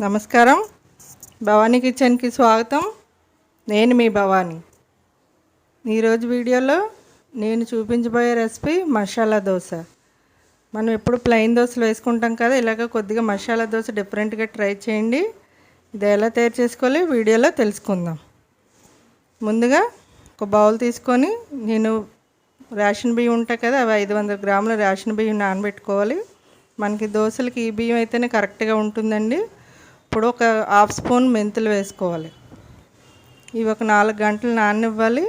నమస్కారం. భవానీ కిచెన్కి స్వాగతం. నేను మీ భవానీ. ఈరోజు వీడియోలో నేను చూపించబోయే రెసిపీ మసాలా దోశ. మనం ఎప్పుడు ప్లెయిన్ దోశలు వేసుకుంటాం కదా, ఇలాగ కొద్దిగా మసాలా దోశ డిఫరెంట్గా ట్రై చేయండి. ఇది ఎలా తయారు చేసుకోవాలి వీడియోలో తెలుసుకుందాం. ముందుగా ఒక బౌల్ తీసుకొని నేను రేషన్ బియ్యం ఉంటాయి కదా, అవి 500 గ్రాముల రేషన్ బియ్యం నానబెట్టుకోవాలి. మనకి దోశలకి ఈ బియ్యం అయితేనే కరెక్ట్గా ఉంటుందండి. ఇప్పుడు ఒక హాఫ్ స్పూన్ మెంతులు వేసుకోవాలి. ఇవి ఒక 4 గంటలు నాననివ్వాలి.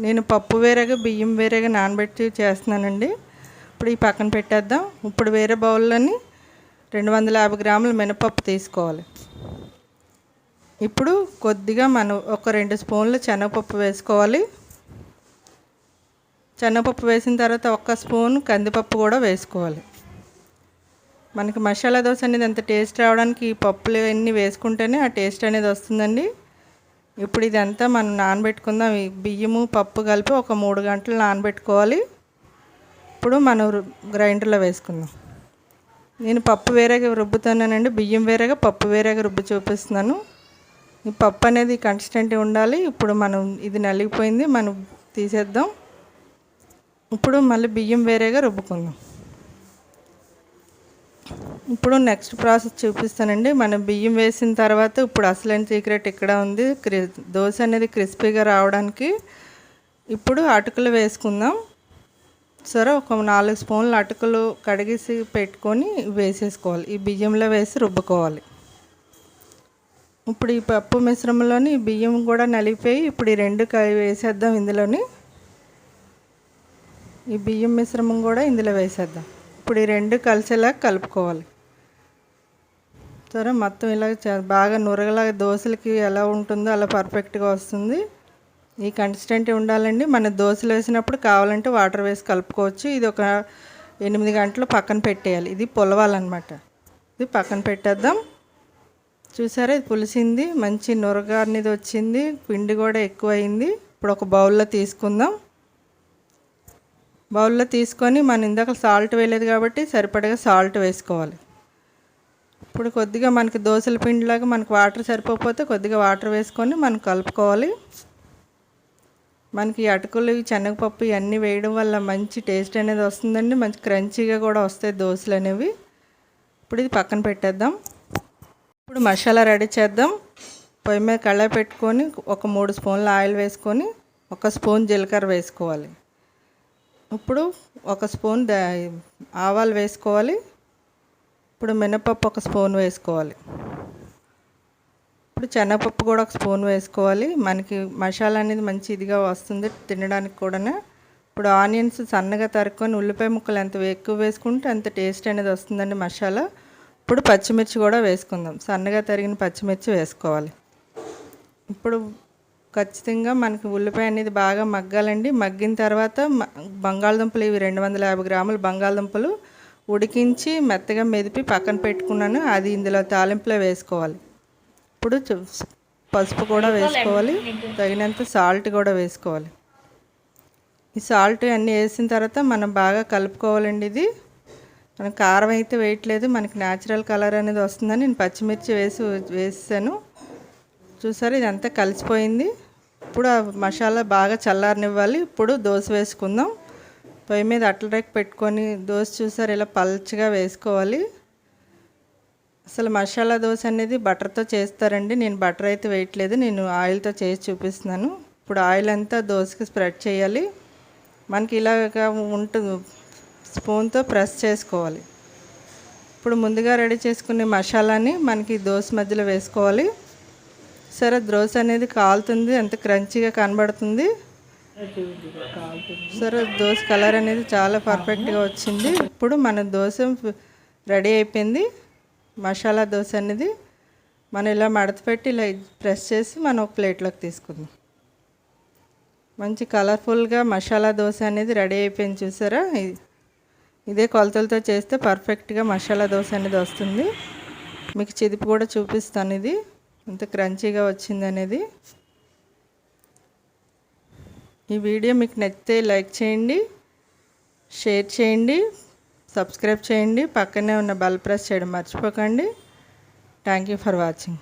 నేను పప్పు వేరేగా బియ్యం వేరేగా నానబెట్టి చేస్తున్నానండి. ఇప్పుడు ఈ పక్కన పెట్టేద్దాం. ఇప్పుడు వేరే బౌల్లోని 250 గ్రాముల మినపప్పు తీసుకోవాలి. ఇప్పుడు కొద్దిగా మనం ఒక 2 స్పూన్లు శనగపప్పు వేసుకోవాలి. శనగపప్పు వేసిన తర్వాత 1 స్పూన్ కందిపప్పు కూడా వేసుకోవాలి. మనకి మసాలా దోశ అనేది అంత టేస్ట్ రావడానికి ఈ పప్పులు అన్నీ వేసుకుంటేనే ఆ టేస్ట్ అనేది వస్తుందండి. ఇప్పుడు ఇదంతా మనం నానబెట్టుకుందాం. ఈ బియ్యము పప్పు కలిపి ఒక 3 గంటలు నానబెట్టుకోవాలి. ఇప్పుడు మనం గ్రైండర్లో వేసుకుందాం. నేను పప్పు వేరేగా రుబ్బుతున్నానండి, బియ్యం వేరేగా పప్పు వేరేగా రుబ్బు చూపిస్తున్నాను. ఈ పప్పు అనేది కన్సిస్టెంట్ ఉండాలి. ఇప్పుడు మనం ఇది నలిగిపోయింది, మనం తీసేద్దాం. ఇప్పుడు మళ్ళీ బియ్యం వేరేగా రుబ్బుకుందాం. ఇప్పుడు నెక్స్ట్ ప్రాసెస్ చూపిస్తానండి. మనం బియ్యం వేసిన తర్వాత ఇప్పుడు అసలైన సీక్రెట్ ఇక్కడ ఉంది. దోశ అనేది క్రిస్పీగా రావడానికి ఇప్పుడు అటుకులు వేసుకుందాం. సరే, ఒక 4 స్పూన్లు అటుకులు కడిగేసి పెట్టుకొని వేసేసుకోవాలి. ఈ బియ్యంలో వేసి రుబ్బుకోవాలి. ఇప్పుడు ఈ పప్పు మిశ్రమంలోని బియ్యం కూడా నలిగిపోయి ఇప్పుడు ఈ 2 వేసేద్దాం. ఇందులోని ఈ బియ్యం మిశ్రమం కూడా ఇందులో వేసేద్దాం. ఇప్పుడు ఈ 2 కలిసేలా కలుపుకోవాలి. సరే, మొత్తం ఇలా బాగా నురగలాగా దోశలకి ఎలా ఉంటుందో అలా పర్ఫెక్ట్గా వస్తుంది. ఈ కన్సిస్టెంట్ ఉండాలండి. మన దోశలు వేసినప్పుడు కావాలంటే వాటర్ వేసి కలుపుకోవచ్చు. ఇది ఒక 8 గంటలు పక్కన పెట్టేయాలి. ఇది పులవాలన్నమాట. ఇది పక్కన పెట్టేద్దాం. చూసారా, ఇది పులిసింది, మంచి నురగ అనేది వచ్చింది, పిండి కూడా ఎక్కువ అయింది. ఇప్పుడు ఒక బౌల్లో తీసుకుందాం. బౌల్లో తీసుకొని మనం ఇందాక సాల్ట్ వేయలేదు కాబట్టి సరిపడగా సాల్ట్ వేసుకోవాలి. ఇప్పుడు కొద్దిగా మనకి దోశల పిండిలాగా మనకు వాటర్ సరిపోకపోతే కొద్దిగా వాటర్ వేసుకొని మనం కలుపుకోవాలి. మనకి అటుకులు శనగపప్పు ఇవన్నీ వేయడం వల్ల మంచి టేస్ట్ అనేది వస్తుందండి. మంచి క్రంచీగా కూడా వస్తాయి దోశలు అనేవి. ఇప్పుడు ఇది పక్కన పెట్టేద్దాం. ఇప్పుడు మసాలా రెడీ చేద్దాం. పొయ్యి మీద కళాయి పెట్టుకొని ఒక 3 స్పూన్ల ఆయిల్ వేసుకొని 1 స్పూన్ జీలకర్ర వేసుకోవాలి. ఇప్పుడు 1 స్పూన్ ఆవాలు వేసుకోవాలి. ఇప్పుడు మినపప్పు 1 స్పూన్ వేసుకోవాలి. ఇప్పుడు శనగపప్పు కూడా 1 స్పూన్ వేసుకోవాలి. మనకి మసాలా అనేది మంచి ఇదిగా వస్తుంది తినడానికి కూడా. ఇప్పుడు ఆనియన్స్ సన్నగా తరుక్కొని ఉల్లిపాయ ముక్కలు ఎంత ఎక్కువ వేసుకుంటే అంత టేస్ట్ అనేది వస్తుందండి మసాలా. ఇప్పుడు పచ్చిమిర్చి కూడా వేసుకుందాం. సన్నగా తరిగిన పచ్చిమిర్చి వేసుకోవాలి. ఇప్పుడు ఖచ్చితంగా మనకి ఉల్లిపాయ అనేది బాగా మగ్గాలండి. మగ్గిన తర్వాత బంగాళదుంపలు, ఇవి 250 గ్రాముల బంగాళదుంపలు ఉడికించి మెత్తగా మెదిపి పక్కన పెట్టుకున్నాను. అది ఇందులో తాలింపులో వేసుకోవాలి. ఇప్పుడు పసుపు కూడా వేసుకోవాలి. తగినంత సాల్ట్ కూడా వేసుకోవాలి. ఈ సాల్ట్ అన్నీ వేసిన తర్వాత మనం బాగా కలుపుకోవాలండి. ఇది మనం కారం అయితే వేయట్లేదు, మనకి న్యాచురల్ కలర్ అనేది వస్తుందని నేను పచ్చిమిర్చి వేసాను. చూసారు, ఇదంతా కలిసిపోయింది. ఇప్పుడు ఆ మసాలా బాగా చల్లారనివ్వాలి. ఇప్పుడు దోశ వేసుకుందాం. పొయ్యి మీద అట్ల రేకు పెట్టుకొని దోశ చూసారు ఇలా పల్చగా వేసుకోవాలి. అసలు మసాలా దోశ అనేది బటర్తో చేస్తారండి. నేను బటర్ అయితే వేయట్లేదు, నేను ఆయిల్తో చేసి చూపిస్తున్నాను. ఇప్పుడు ఆయిల్ అంతా దోశకి స్ప్రెడ్ చేయాలి. మనకి ఇలాగా ఉంటుంది, స్పూన్తో ప్రెస్ చేసుకోవాలి. ఇప్పుడు ముందుగా రెడీ చేసుకునే మసాలాని మనకి దోశ మధ్యలో వేసుకోవాలి. సరే, దోశ అనేది కాలుతుంది, ఎంత క్రంచీగా కనబడుతుంది. సరే, దోశ కలర్ అనేది చాలా పర్ఫెక్ట్గా వచ్చింది. ఇప్పుడు మన దోశ రెడీ అయిపోయింది. మసాలా దోశ అనేది మనం ఇలా మడత పెట్టి ఇలా ప్రెస్ చేసి మనం ఒక ప్లేట్లోకి తీసుకుందాం. మంచి కలర్ఫుల్గా మసాలా దోశ అనేది రెడీ అయిపోయింది. చూసారా, ఇదే కొలతలతో చేస్తే పర్ఫెక్ట్గా మసాలా దోశ అనేది వస్తుంది. మీకు చిదిపి కూడా చూపిస్తాను ఇది ఎంత క్రంచీగా వచ్చింది అనేది. ఈ వీడియో మీకు నచ్చితే లైక్ చేయండి, షేర్ చేయండి, సబ్స్క్రైబ్ చేయండి. పక్కనే ఉన్న బెల్ ప్రెస్ చేయడం మర్చిపోకండి. Thank you for watching.